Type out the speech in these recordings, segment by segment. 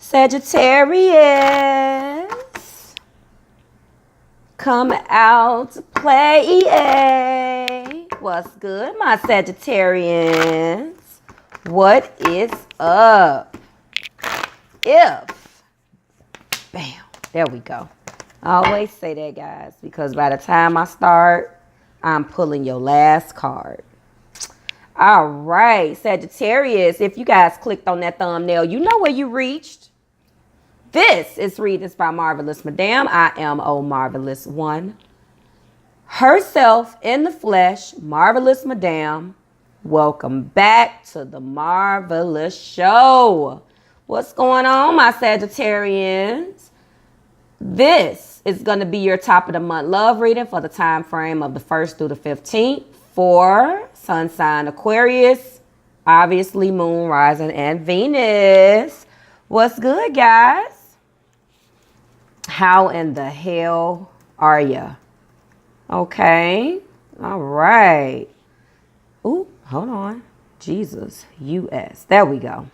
Sagittarius, come out to play. What's good, my Sagittarians? What is up? Bam, there we go. I always say that, guys, because by the time I start, I'm pulling your last card. All right, Sagittarius, if you guys clicked on that thumbnail, you know where you reached. This is Readings by Marvelous Madame. I am Marvelous One. Herself in the flesh, Marvelous Madame. Welcome back to the Marvelous Show. What's going on, my Sagittarians? This is going to be your top of the month love reading for the time frame of the 1st through the 15th for Sun sign Aquarius, obviously Moon, Rising, and Venus. What's good, guys? How in the hell are ya? Okay. All right. Ooh, hold on. Jesus, US. There we go.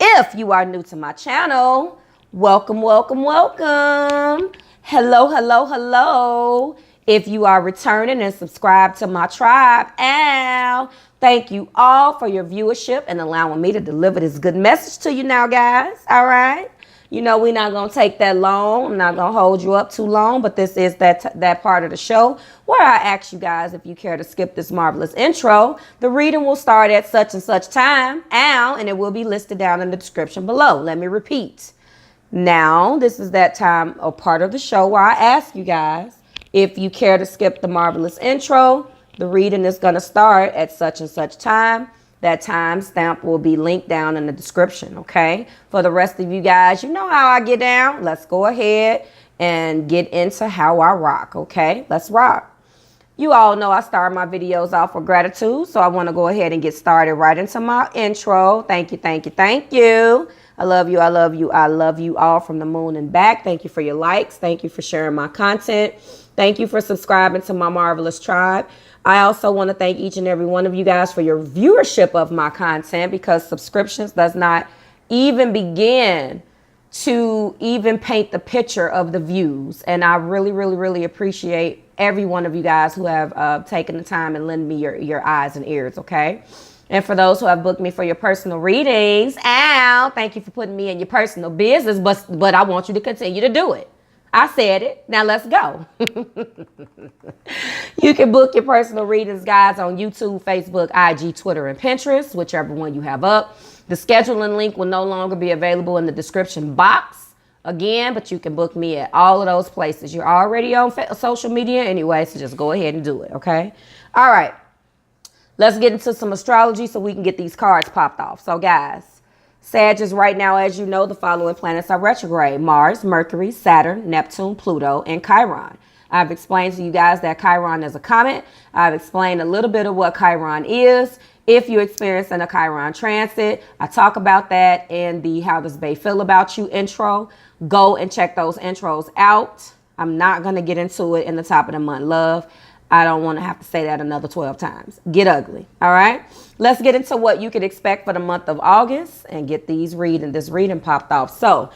If you are new to my channel, welcome, welcome, welcome. Hello, hello, hello. If you are returning and subscribed to my tribe, thank you all for your viewership and allowing me to deliver this good message to you now, guys. All right. You know, we're not going to take that long. I'm not going to hold you up too long, but this is that part of the show where I ask you guys if you care to skip this marvelous intro. The reading will start at such and such time, and it will be listed down in the description below. Let me repeat. Now, this is that time or part of the show where I ask you guys if you care to skip the marvelous intro. The reading is going to start at such and such time. That timestamp will be linked down in the description, okay? For the rest of you guys, you know how I get down. Let's go ahead and get into how I rock, okay? Let's rock. You all know I start my videos off with gratitude, so I want to go ahead and get started right into my intro. Thank you, thank you, thank you. I love you, I love you, I love you all from the moon and back. Thank you for your likes. Thank you for sharing my content. Thank you for subscribing to my marvelous tribe. I also want to thank each and every one of you guys for your viewership of my content, because subscriptions does not even begin to even paint the picture of the views. And I really, really, really appreciate every one of you guys who have taken the time and lend me your eyes and ears, okay? And for those who have booked me for your personal readings, thank you for putting me in your personal business, but I want you to continue to do it. I said it. Now let's go. You can book your personal readings, guys, on YouTube, Facebook, IG, Twitter, and Pinterest, whichever one you have up. The scheduling link will no longer be available in the description box again, but you can book me at all of those places. You're already on social media anyway, so just go ahead and do it, okay? All right. Let's get into some astrology so we can get these cards popped off. So, guys, Sagittarius, right now, as you know, the following planets are retrograde: Mars, Mercury, Saturn, Neptune, Pluto, and Chiron. I've explained to you guys that Chiron is a comet. I've explained a little bit of what Chiron is. If you're experiencing a Chiron transit, I talk about that in the How Does Bae Feel About You intro. Go and check those intros out. I'm not going to get into it in the top of the month love. I don't want to have to say that another 12 times. Get ugly. All right. Let's get into what you could expect for the month of August and get this reading popped off. So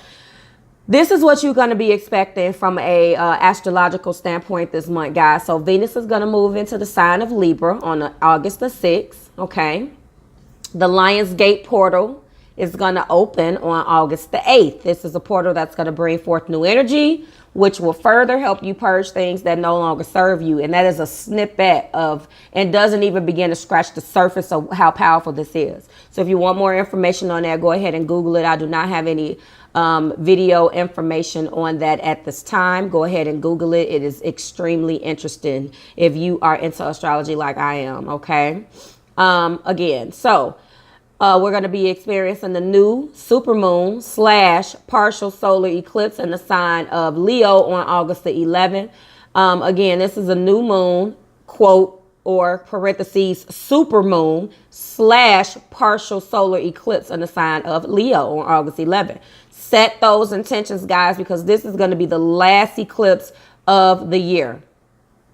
this is what you're going to be expecting from a astrological standpoint this month, guys. So Venus is going to move into the sign of Libra on August the 6th. OK, the Lion's Gate portal is going to open on August the 8th. This is a portal that's going to bring forth new energy, which will further help you purge things that no longer serve you. And that is a snippet of, and doesn't even begin to scratch the surface of how powerful this is. So if you want more information on that, go ahead and Google it. I do not have any video information on that at this time. Go ahead and Google it. It is extremely interesting if you are into astrology like I am. Okay. Again, so we're going to be experiencing the new supermoon / partial solar eclipse in the sign of Leo on August the 11th. Again, this is a new moon, quote, or parentheses, supermoon / partial solar eclipse in the sign of Leo on August 11th. Set those intentions, guys, because this is going to be the last eclipse of the year.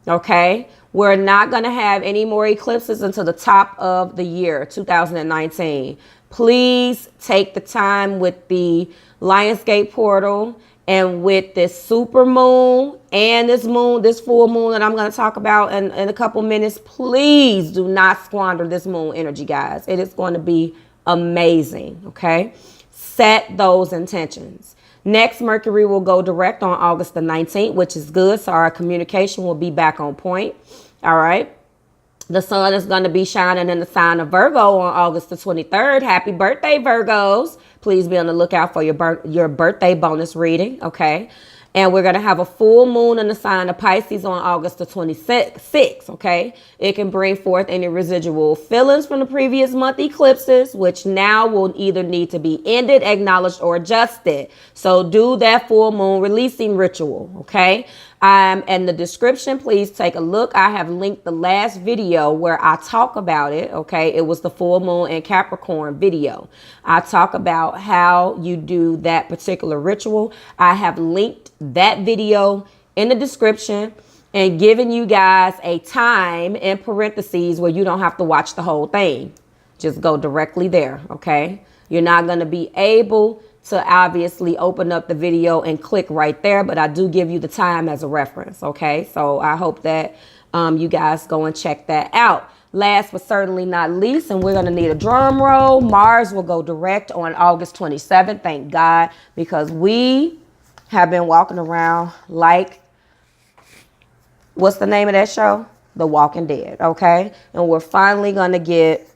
Okay. We're not going to have any more eclipses until the top of the year, 2019. Please take the time with the Lionsgate portal and with this super moon and this full moon that I'm going to talk about in a couple minutes. Please do not squander this moon energy, guys. It is going to be amazing, okay? Set those intentions. Next, Mercury will go direct on August the 19th, which is good. So our communication will be back on point. All right. The sun is going to be shining in the sign of Virgo on August the 23rd. Happy birthday, Virgos. Please be on the lookout for your birthday bonus reading, okay? And we're going to have a full moon in the sign of Pisces on August the 26th, okay? It can bring forth any residual feelings from the previous month eclipses, which now will either need to be ended, acknowledged, or adjusted. So do that full moon releasing ritual, okay? In the description, please take a look. I have linked the last video where I talk about it, okay? It was the full moon and Capricorn video. I talk about how you do that particular ritual. I have linked that video in the description and given you guys a time in parentheses where you don't have to watch the whole thing. Just go directly there, okay? You're not going to be able to obviously open up the video and click right there, but I do give you the time as a reference, okay? So I hope that you guys go and check that out. Last but certainly not least, and we're going to need a drum roll, Mars will go direct on August 27th, thank God, because we have been walking around like, what's the name of that show? The Walking Dead, okay? And we're finally going to get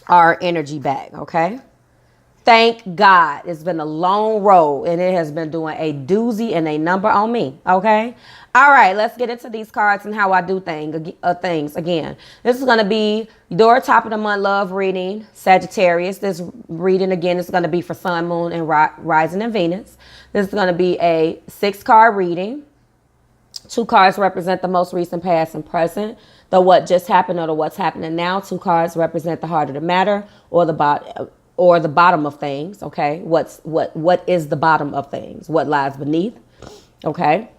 our energy back, okay? Thank God. It's been a long road and it has been doing a doozy and a number on me. Okay. All right. Let's get into these cards and how I do things again. This is going to be your top of the month love reading, Sagittarius. This reading again is going to be for Sun, Moon, and Rising in Venus. This is going to be a 6-card reading. 2 cards represent the most recent, past, and present. The what just happened or the what's happening now. 2 cards represent the heart of the matter or the bottom of things, okay? What is the bottom of things? What lies beneath, okay?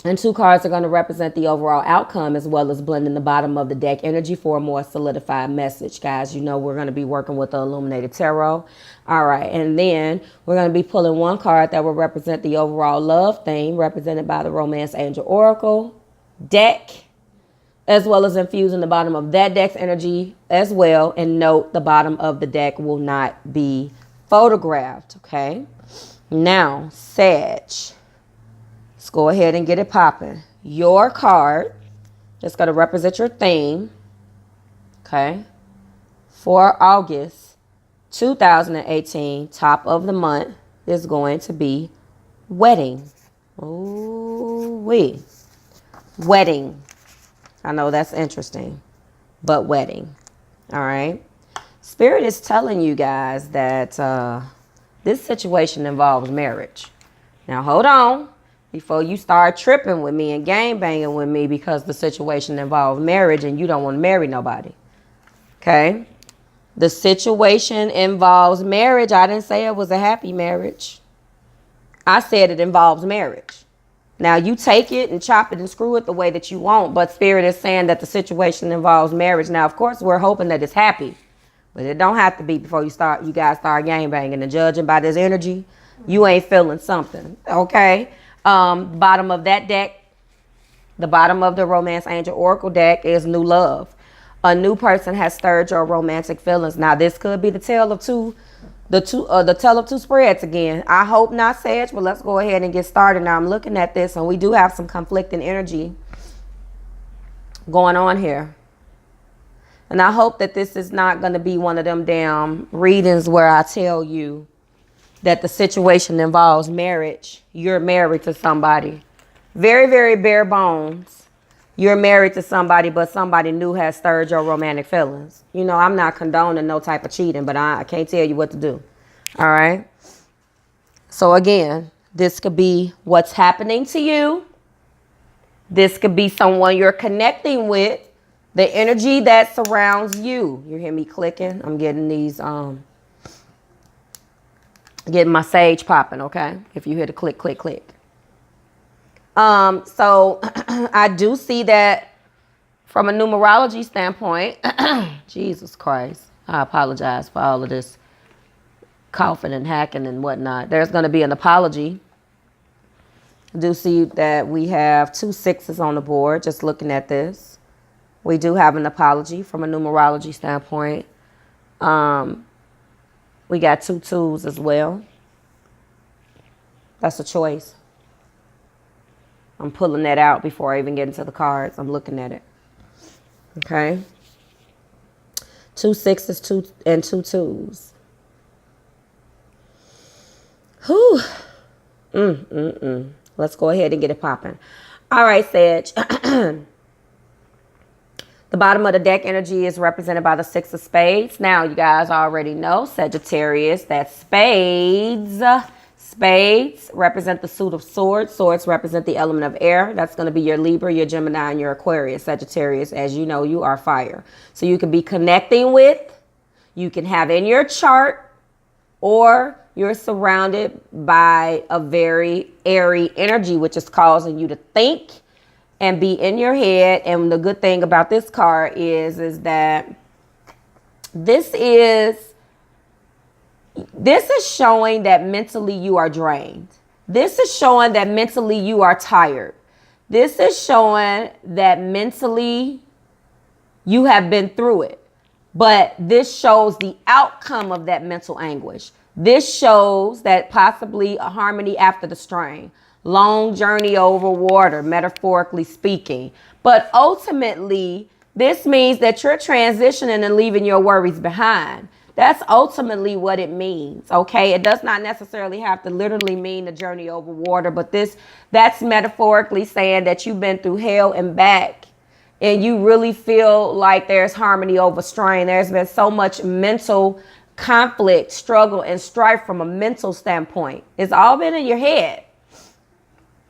And 2 cards are going to represent the overall outcome as well as blending the bottom of the deck energy for a more solidified message, guys. You know we're going to be working with the Illuminated Tarot. All right, and then we're going to be pulling 1 card that will represent the overall love theme represented by the Romance Angel Oracle deck, as well as infusing the bottom of that deck's energy as well. And note, the bottom of the deck will not be photographed, okay? Now, Sag, let's go ahead and get it popping. Your card that's going to represent your theme, okay, for August 2018, top of the month, is going to be wedding. Ooh-wee. Wedding. I know that's interesting, but wedding. All right. Spirit is telling you guys that this situation involves marriage. Now, hold on before you start tripping with me and gang banging with me because the situation involves marriage and you don't want to marry nobody. Okay. The situation involves marriage. I didn't say it was a happy marriage. I said it involves marriage. Now, you take it and chop it and screw it the way that you want, but Spirit is saying that the situation involves marriage. Now, of course, we're hoping that it's happy, but it don't have to be before you guys start gang banging. And judging by this energy, you ain't feeling something, okay? Bottom of that deck, the bottom of the Romance Angel Oracle deck is new love. A new person has stirred your romantic feelings. Now, this could be the tale of two spreads again. I hope not, Sag, but let's go ahead and get started. Now, I'm looking at this, and we do have some conflicting energy going on here. And I hope that this is not going to be one of them damn readings where I tell you that the situation involves marriage. You're married to somebody. Very, very bare bones. You're married to somebody, but somebody new has stirred your romantic feelings. You know, I'm not condoning no type of cheating, but I can't tell you what to do. All right. So again, this could be what's happening to you. This could be someone you're connecting with. The energy that surrounds you. You hear me clicking? I'm getting these, getting my sage popping, okay? If you hear the click, click, click. So I do see that from a numerology standpoint. Jesus Christ. I apologize for all of this coughing and hacking and whatnot. There's going to be an apology. I do see that we have 2 6s on the board. Just looking at this, we do have an apology from a numerology standpoint. We got 2 2s as well. That's a choice. I'm pulling that out before I even get into the cards. I'm looking at it. Okay. 2 6s, 2 and 2 2s. Whew. Let's go ahead and get it popping. All right, Sag. The bottom of the deck energy is represented by the 6 of spades. Now, you guys already know, Sagittarius, that spades represent the suit of swords. Swords represent the element of air. That's going to be your Libra, your Gemini, and your Aquarius. Sagittarius, as you know, you are fire. So you can be connecting with, you can have in your chart, or you're surrounded by a very airy energy, which is causing you to think and be in your head. And the good thing about this card is that this is showing that mentally you are drained. This is showing that mentally you are tired. This is showing that mentally you have been through it. But this shows the outcome of that mental anguish. This shows that possibly a harmony after the strain. Long journey over water, metaphorically speaking. But ultimately, this means that you're transitioning and leaving your worries behind. That's ultimately what it means, okay? It does not necessarily have to literally mean the journey over water, but that's metaphorically saying that you've been through hell and back, and you really feel like there's harmony over strain. There's been so much mental conflict, struggle, and strife from a mental standpoint. It's all been in your head.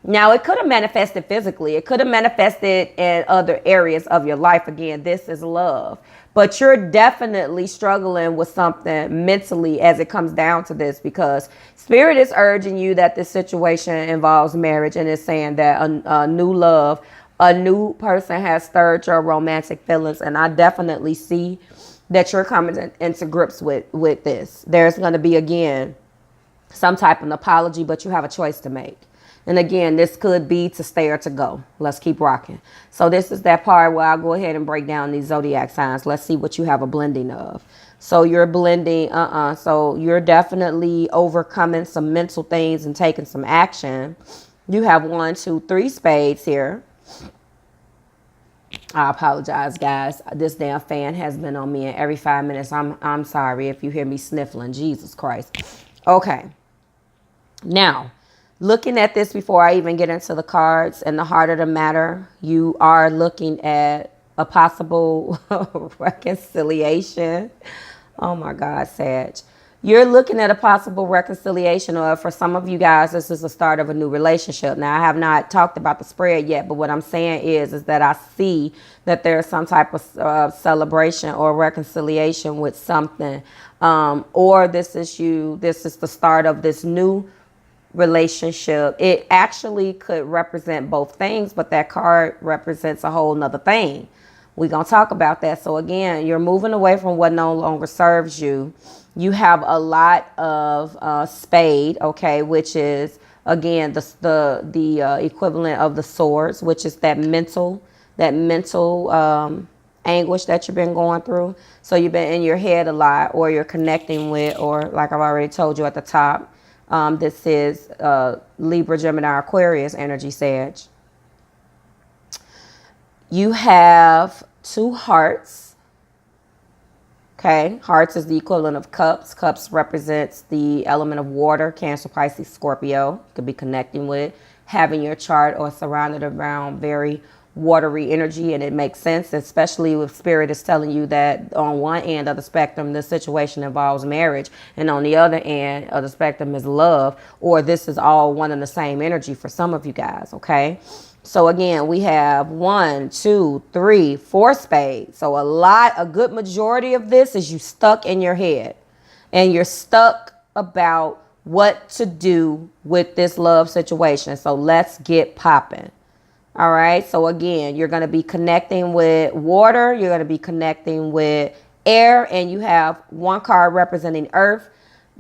Now, it could have manifested physically. It could have manifested in other areas of your life. Again, this is love. But you're definitely struggling with something mentally as it comes down to this, because Spirit is urging you that this situation involves marriage, and is saying that a new love, a new person has stirred your romantic feelings. And I definitely see that you're coming into grips with this. There's going to be, again, some type of apology, but you have a choice to make. And again, this could be to stay or to go. Let's keep rocking. So this is that part where I'll go ahead and break down these zodiac signs. Let's see what you have a blending of. So you're blending, so you're definitely overcoming some mental things and taking some action. You have 1, 2, 3 spades here. I apologize, guys. This damn fan has been on me, and every 5 minutes, I'm sorry if you hear me sniffling. Jesus Christ. Okay. Now, looking at this before I even get into the cards and the heart of the matter, you are looking at a possible reconciliation. Oh my God, Sag. You're looking at a possible reconciliation, or for some of you guys, this is the start of a new relationship. Now, I have not talked about the spread yet, but what I'm saying is that I see that there's some type of celebration or reconciliation with something. Or this is the start of this new relationship. It actually could represent both things, but that card represents a whole nother thing. We're going to talk about that. So again, you're moving away from what no longer serves you. You have a lot of spade, okay, which is, again, the equivalent of the swords, which is that mental anguish that you've been going through. So you've been in your head a lot, or you're connecting with, or like I've already told you at the top, this is Libra, Gemini, Aquarius energy, Sag. You have 2 hearts. Okay, hearts is the equivalent of cups. Cups represents the element of water, Cancer, Pisces, Scorpio. You could be connecting with, having your chart or surrounded around very watery energy, and it makes sense, especially if Spirit is telling you that on one end of the spectrum, this situation involves marriage, and on the other end of the spectrum is love, or this is all one and the same energy for some of you guys, okay? So again, we have 1, 2, 3, 4 spades. So a good majority of this is you stuck in your head, and you're stuck about what to do with this love situation. So let's get popping. All right. So again, you're going to be connecting with water. You're going to be connecting with air, and you have one card representing earth.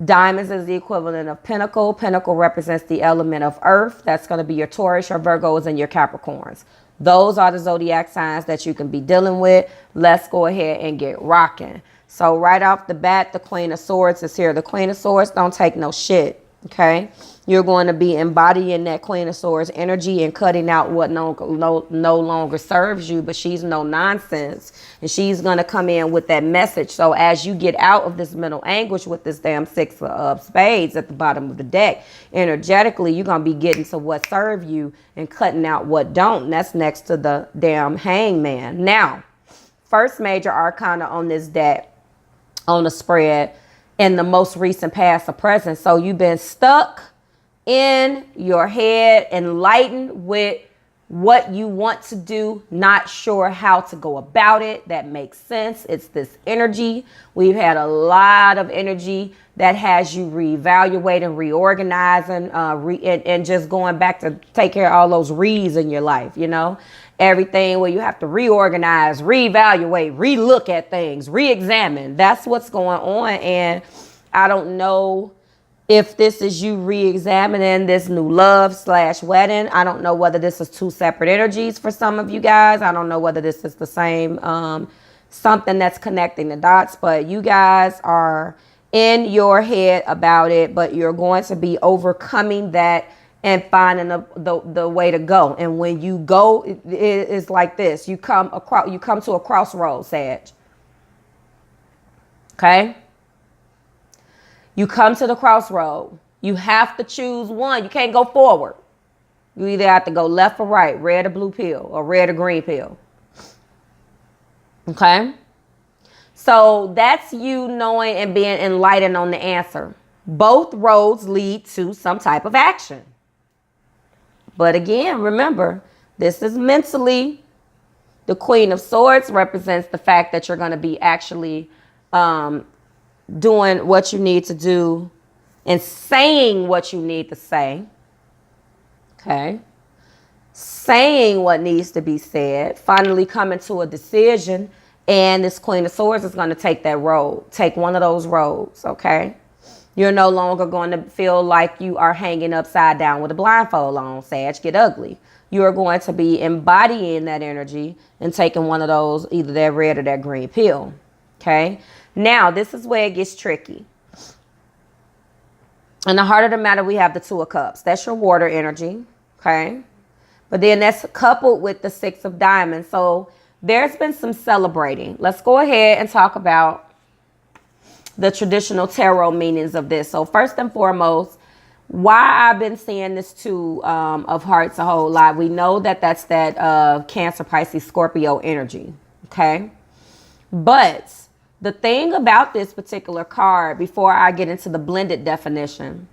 Diamonds is the equivalent of Pentacle. Pentacle represents the element of earth. That's going to be your Taurus, your Virgos, and your Capricorns. Those are the zodiac signs that you can be dealing with. Let's go ahead and get rocking. So right off the bat, the Queen of Swords is here. The Queen of Swords don't take no shit, okay? You're going to be embodying that Queen of Swords energy and cutting out what no longer serves you, but she's no nonsense. And she's going to come in with that message. So as you get out of this mental anguish with this damn Six of Spades at the bottom of the deck, energetically, you're going to be getting to what serve you and cutting out what don't. And that's next to the damn Hangman. Now, first major arcana on this deck, on the spread, in the most recent past or present. So you've been stuck in your head, enlightened with what you want to do, not sure how to go about it. That makes sense. It's this energy. We've had a lot of energy that has you reevaluating, reorganizing, and just going back to take care of all those re's in your life, you know? Everything where you have to reorganize, reevaluate, relook at things, re-examine. That's what's going on. And I don't know if this is you re-examining this new love / wedding. I don't know whether this is two separate energies for some of you guys. I don't know whether this is the same something that's connecting the dots, but you guys are in your head about it, but you're going to be overcoming that and finding the way to go. And when you go, it's like this. You come to a crossroads, Sag. Okay? You come to the crossroad. You have to choose one. You can't go forward. You either have to go left or right, red or blue pill, or red or green pill. Okay? So that's you knowing and being enlightened on the answer. Both roads lead to some type of action. But again, remember, this is mentally. The Queen of Swords represents the fact that you're going to be actually doing what you need to do and saying what you need to say. Okay. Saying what needs to be said. Finally coming to a decision. And this Queen of Swords is going to take that road. Take one of those roads. Okay. You're no longer going to feel like you are hanging upside down with a blindfold on, Sag. Get ugly. You are going to be embodying that energy and taking one of those, either that red or that green pill. Okay. Now, this is where it gets tricky. In the heart of the matter, we have the Two of Cups. That's your water energy. Okay. But then that's coupled with the Six of Diamonds. So there's been some celebrating. Let's go ahead and talk about the traditional tarot meanings of this. So first and foremost, why I've been seeing this Two of Hearts a whole lot. We know that that's that Cancer, Pisces, Scorpio energy. Okay. But the thing about this particular card, before I get into the blended definition,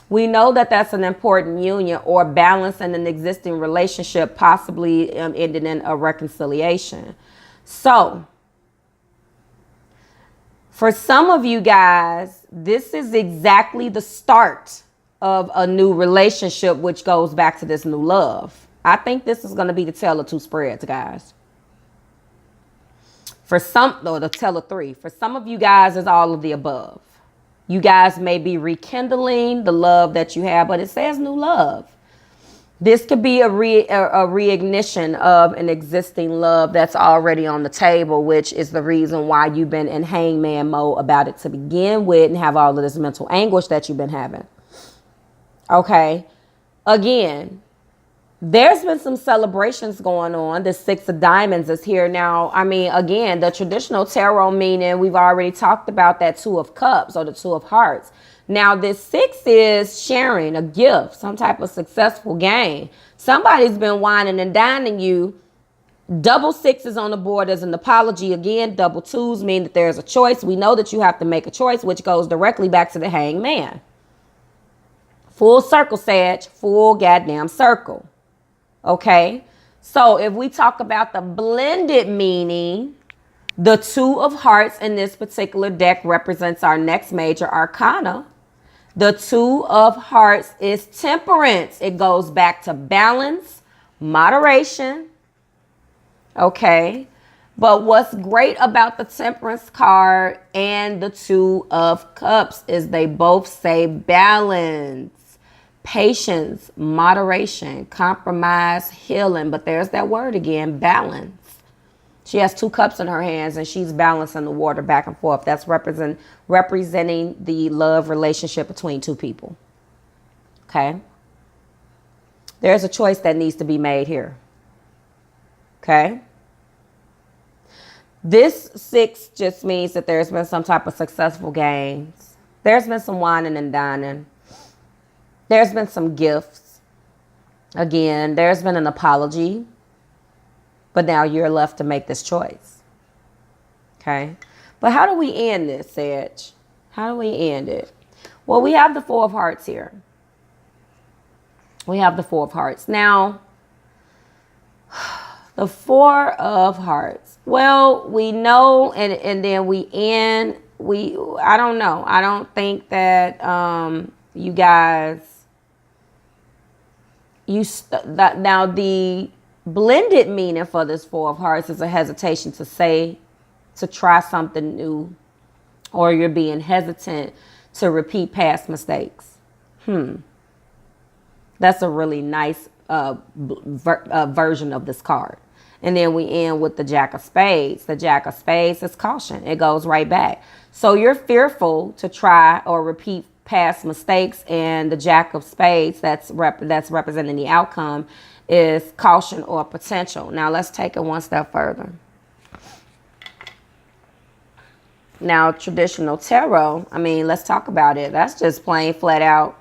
we know that that's an important union or balance in an existing relationship, possibly ending in a reconciliation. So for some of you guys, this is exactly the start of a new relationship, which goes back to this new love. I think this is going to be the tale of two spreads, guys. For some, or the tale of three. For some of you guys, it's all of the above. You guys may be rekindling the love that you have, but it says new love. This could be a reignition of an existing love that's already on the table, which is the reason why you've been in hangman mode about it to begin with and have all of this mental anguish that you've been having. Okay. Again, there's been some celebrations going on. The Six of Diamonds is here now. I mean, again, the traditional tarot meaning, we've already talked about that Two of Cups or the Two of Hearts. Now, this six is sharing a gift, some type of successful gain. Somebody's been whining and dining you. Double sixes on the board as an apology. Again, double twos mean that there's a choice. We know that you have to make a choice, which goes directly back to the hangman. Full circle, Sag. Full goddamn circle. Okay? So if we talk about the blended meaning, the Two of Hearts in this particular deck represents our next major arcana. The Two of Hearts is temperance. It goes back to balance, moderation. Okay. But what's great about the Temperance card and the Two of Cups is they both say balance, patience, moderation, compromise, healing. But there's that word again, balance. She has 2 cups in her hands and she's balancing the water back and forth. That's representing the love relationship between 2 people. Okay? There's a choice that needs to be made here. Okay? This 6 just means that there's been some type of successful gains. There's been some whining and dining. There's been some gifts. Again, there's been an apology. But now you're left to make this choice. Okay? But how do we end this, Sag? How do we end it? Well, we have the 4 of Hearts here. We have the 4 of Hearts. Now, the 4 of Hearts. Well, we know, and then we end. I don't know. I don't think that you guys. Now the blended meaning for this 4 of Hearts is a hesitation to try something new, or you're being hesitant to repeat past mistakes. That's a really nice version of this card. And then we end with the Jack of Spades. The Jack of Spades is caution. It goes right back. So you're fearful to try or repeat past mistakes, and the Jack of Spades that's representing the outcome is caution or potential. Now let's take it one step further. Now, traditional tarot, I mean, let's talk about it. That's just plain flat out.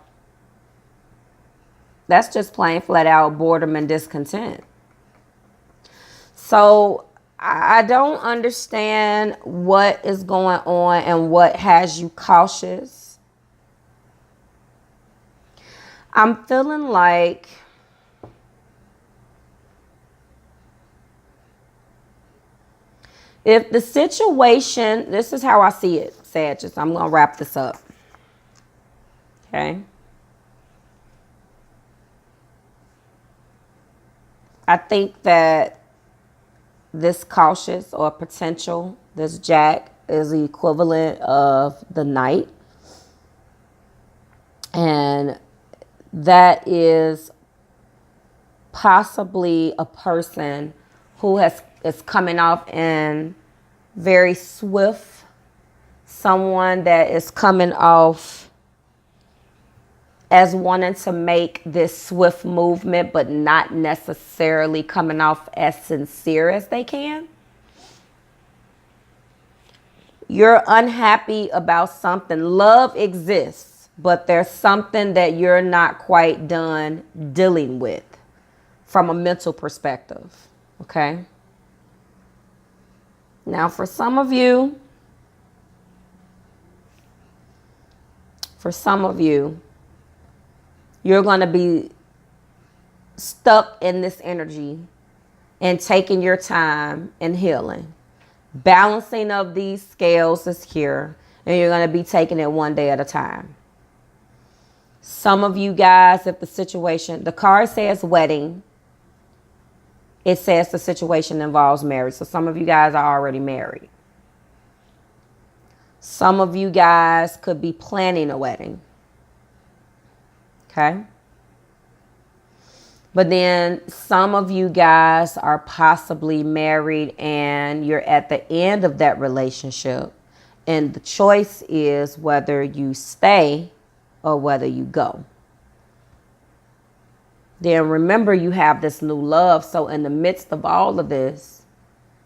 That's just plain flat out boredom and discontent. So I don't understand what is going on and what has you cautious. I'm feeling like if the situation, this is how I see it, Sagittarius. I'm going to wrap this up. Okay. I think that this cautious or potential, this Jack, is the equivalent of the Knight. And that is possibly a person who is coming off in very swift, someone that is coming off as wanting to make this swift movement, but not necessarily coming off as sincere as they can. You're unhappy about something. Love exists, but there's something that you're not quite done dealing with from a mental perspective. Okay? Now, for some of you, you're going to be stuck in this energy and taking your time and healing. Balancing of these scales is here, and you're going to be taking it one day at a time. Some of you guys, if the situation, the card says wedding, it says the situation involves marriage. So some of you guys are already married. Some of you guys could be planning a wedding. Okay? But then some of you guys are possibly married and you're at the end of that relationship. And the choice is whether you stay or whether you go. Then remember, you have this new love. So in the midst of all of this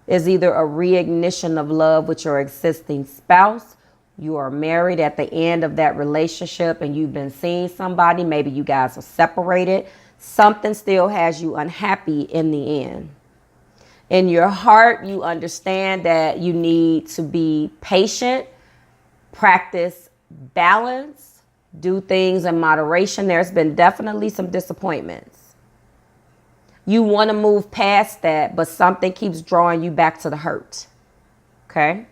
is either a reignition of love with your existing spouse. You are married at the end of that relationship and you've been seeing somebody. Maybe you guys are separated. Something still has you unhappy in the end. In your heart, you understand that you need to be patient, practice balance, do things in moderation. There's been definitely some disappointments. You want to move past that, but something keeps drawing you back to the hurt. Okay?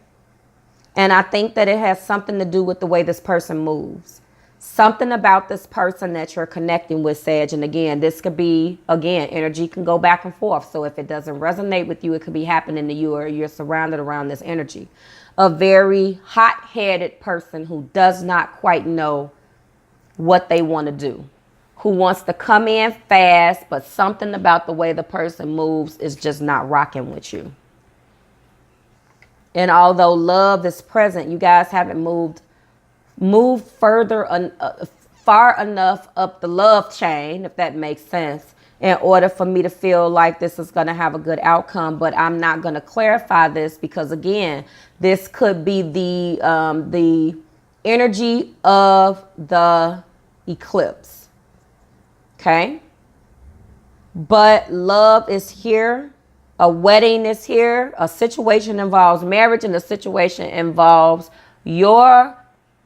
And I think that it has something to do with the way this person moves. Something about this person that you're connecting with, Sag. And again, this could be, again, energy can go back and forth. So if it doesn't resonate with you, it could be happening to you or you're surrounded around this energy. A very hot-headed person who does not quite know what they want to do, who wants to come in fast, but something about the way the person moves is just not rocking with you. And although love is present, you guys haven't moved further, far enough up the love chain, if that makes sense, in order for me to feel like this is going to have a good outcome. But I'm not going to clarify this because, again, this could be the energy of the eclipse. Okay? But love is here. A wedding is here. A situation involves marriage, and a situation involves your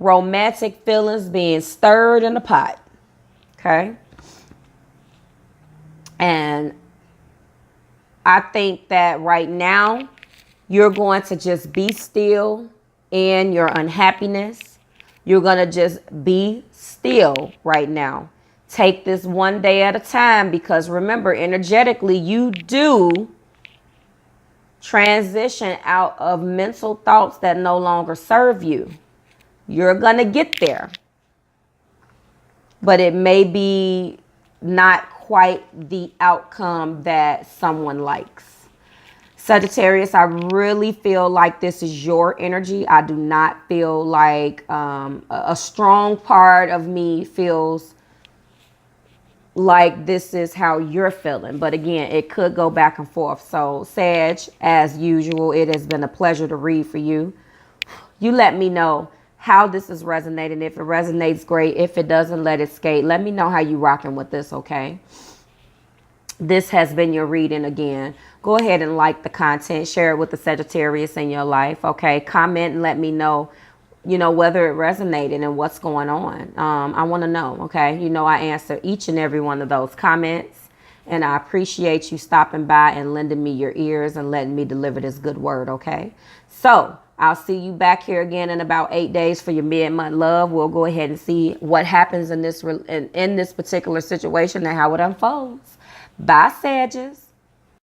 romantic feelings being stirred in the pot. Okay? And I think that right now you're going to just be still in your unhappiness. You're going to just be still right now. Take this one day at a time, because remember, energetically, you do transition out of mental thoughts that no longer serve you. You're going to get there. But it may be not quite the outcome that someone likes. Sagittarius, I really feel like this is your energy. I do not feel like a strong part of me feels like this is how you're feeling. But again, it could go back and forth. So Sag, as usual, it has been a pleasure to read for you. You let me know how this is resonating. If it resonates, great. If it doesn't, let it skate. Let me know how you rocking with this, okay? This has been your reading again. Go ahead and like the content. Share it with the Sagittarius in your life, okay? Comment and let me know, whether it resonated and what's going on. I want to know, okay? I answer each and every one of those comments. And I appreciate you stopping by and lending me your ears and letting me deliver this good word, okay? So I'll see you back here again in about 8 days for your mid-month love. We'll go ahead and see what happens in this particular situation and how it unfolds. Bye, Sagittarius.